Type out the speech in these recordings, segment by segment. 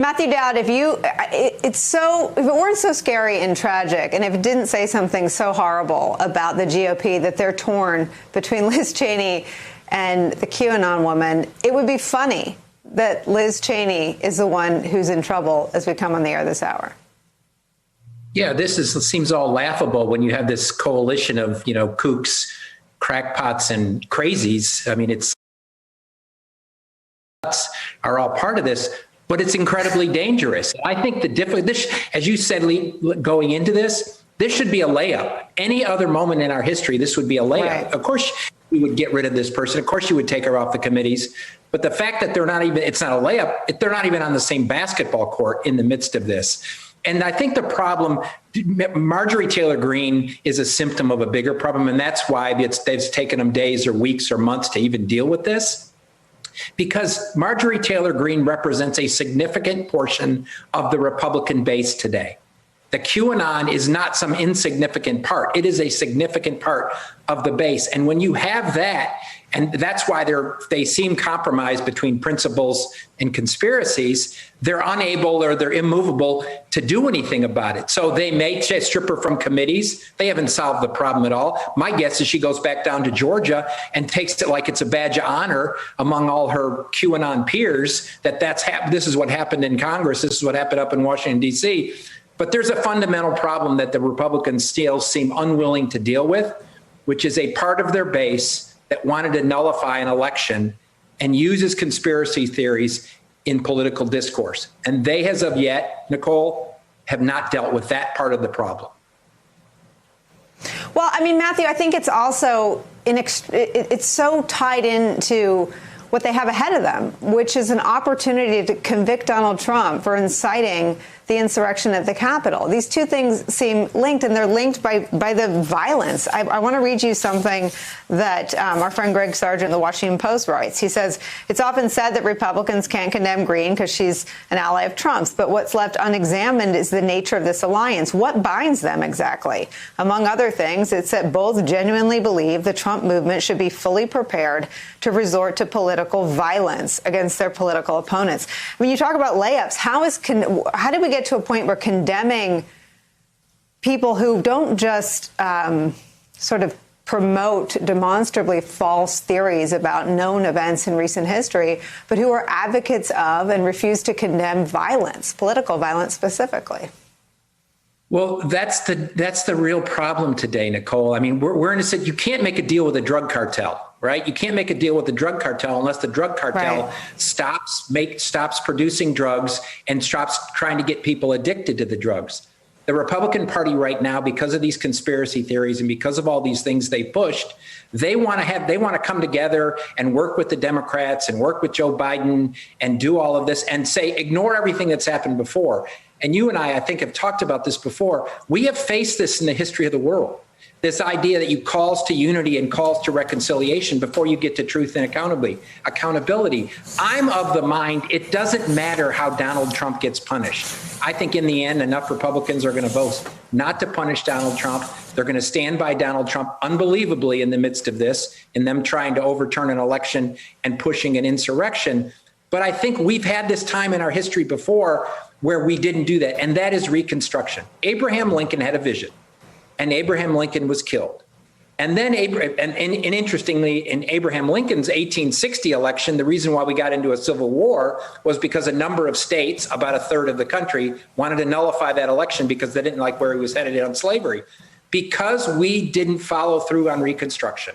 Matthew Dowd, if it weren't so scary and tragic, and if it didn't say something so horrible about the GOP that they're torn between Liz Cheney and the QAnon woman, it would be funny that Liz Cheney is the one who's in trouble as we come on the air this hour. Yeah, seems all laughable when you have this coalition of, kooks, crackpots, and crazies. I mean, it's are all part of this. But it's incredibly dangerous. I think this, as you said, Lee, going into this should be a layup. Any other moment in our history, this would be a layup. Right. Of course, we would get rid of this person. Of course, you would take her off the committees. But the fact that it's not a layup, they're not even on the same basketball court in the midst of this. And I think the problem, Marjorie Taylor Greene is a symptom of a bigger problem. And that's why it's taken them days or weeks or months to even deal with this. Because Marjorie Taylor Greene represents a significant portion of the Republican base today. The QAnon is not some insignificant part. It is a significant part of the base. And when you have that, and that's why they seem compromised between principles and conspiracies, they're unable or they're immovable to do anything about it. So they may strip her from committees. They haven't solved the problem at all. My guess is she goes back down to Georgia and takes it like it's a badge of honor among all her QAnon peers that this is what happened in Congress. This is what happened up in Washington, D.C. But there's a fundamental problem that the Republicans still seem unwilling to deal with, which is a part of their base that wanted to nullify an election and uses conspiracy theories in political discourse. And they, as of yet, Nicole, have not dealt with that part of the problem. Well, I mean, Matthew, I think it's also, it's so tied into what they have ahead of them, which is an opportunity to convict Donald Trump for inciting the insurrection at the Capitol. These two things seem linked, and they're linked by the violence. I want to read you something that our friend Greg Sargent in the Washington Post writes. He says, it's often said that Republicans can't condemn Greene because she's an ally of Trump's, but what's left unexamined is the nature of this alliance. What binds them exactly? Among other things, it's that both genuinely believe the Trump movement should be fully prepared to resort to political violence against their political opponents. When you talk about layups, how did we get to a point where condemning people who don't just sort of promote demonstrably false theories about known events in recent history, but who are advocates of and refuse to condemn violence, political violence specifically? Well, that's the real problem today, Nicole. I mean, we're in a situation, you can't make a deal with a drug cartel. Right? You can't make a deal with the drug cartel unless the drug cartel stops producing drugs and stops trying to get people addicted to the drugs. The Republican Party right now, because of these conspiracy theories and because of all these things they pushed, they want to come together and work with the Democrats and work with Joe Biden and do all of this and say, ignore everything that's happened before. And you and I think, have talked about this before. We have faced this in the history of the world. This idea that you calls to unity and calls to reconciliation before you get to truth and accountability. I'm of the mind it doesn't matter how Donald Trump gets punished. I think in the end, enough Republicans are going to vote not to punish Donald Trump. They're going to stand by Donald Trump unbelievably in the midst of this, in them trying to overturn an election and pushing an insurrection. But I think we've had this time in our history before where we didn't do that, and that is Reconstruction. Abraham Lincoln had a vision. And Abraham Lincoln was killed. And then, interestingly, in Abraham Lincoln's 1860 election, the reason why we got into a civil war was because a number of states, about a third of the country, wanted to nullify that election because they didn't like where he was headed on slavery. Because we didn't follow through on Reconstruction.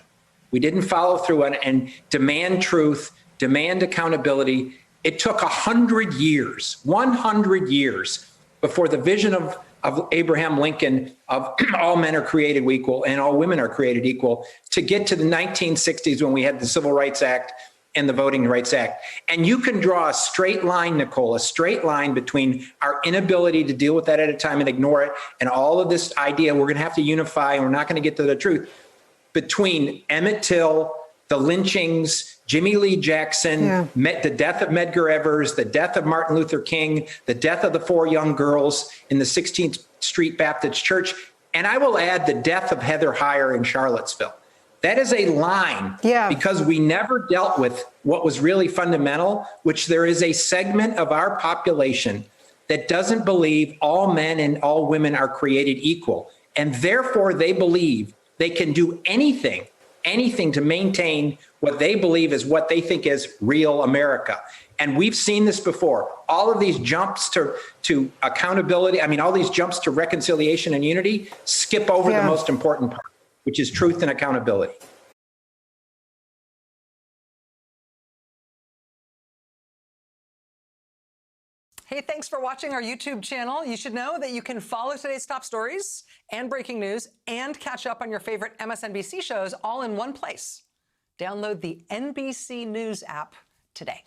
We didn't follow through and demand truth, demand accountability. It took 100 years before the vision of Abraham Lincoln of all men are created equal and all women are created equal to get to the 1960s when we had the Civil Rights Act and the Voting Rights Act. And you can draw a straight line, Nicole, a straight line between our inability to deal with that at a time and ignore it and all of this idea we're going to have to unify and we're not going to get to the truth between Emmett Till, the lynchings, Jimmy Lee Jackson, the death of Medgar Evers, the death of Martin Luther King, the death of the 4 young girls in the 16th Street Baptist Church. And I will add the death of Heather Heyer in Charlottesville. That is a line, Yeah. because we never dealt with what was really fundamental, which there is a segment of our population that doesn't believe all men and all women are created equal. And therefore, they believe they can do anything to maintain what they believe is what they think is real America. And we've seen this before. All of these jumps to accountability, I mean, all these jumps to reconciliation and unity skip over the most important part, which is truth and accountability. Hey, thanks for watching our YouTube channel. You should know that you can follow today's top stories and breaking news and catch up on your favorite MSNBC shows all in one place. Download the NBC News app today.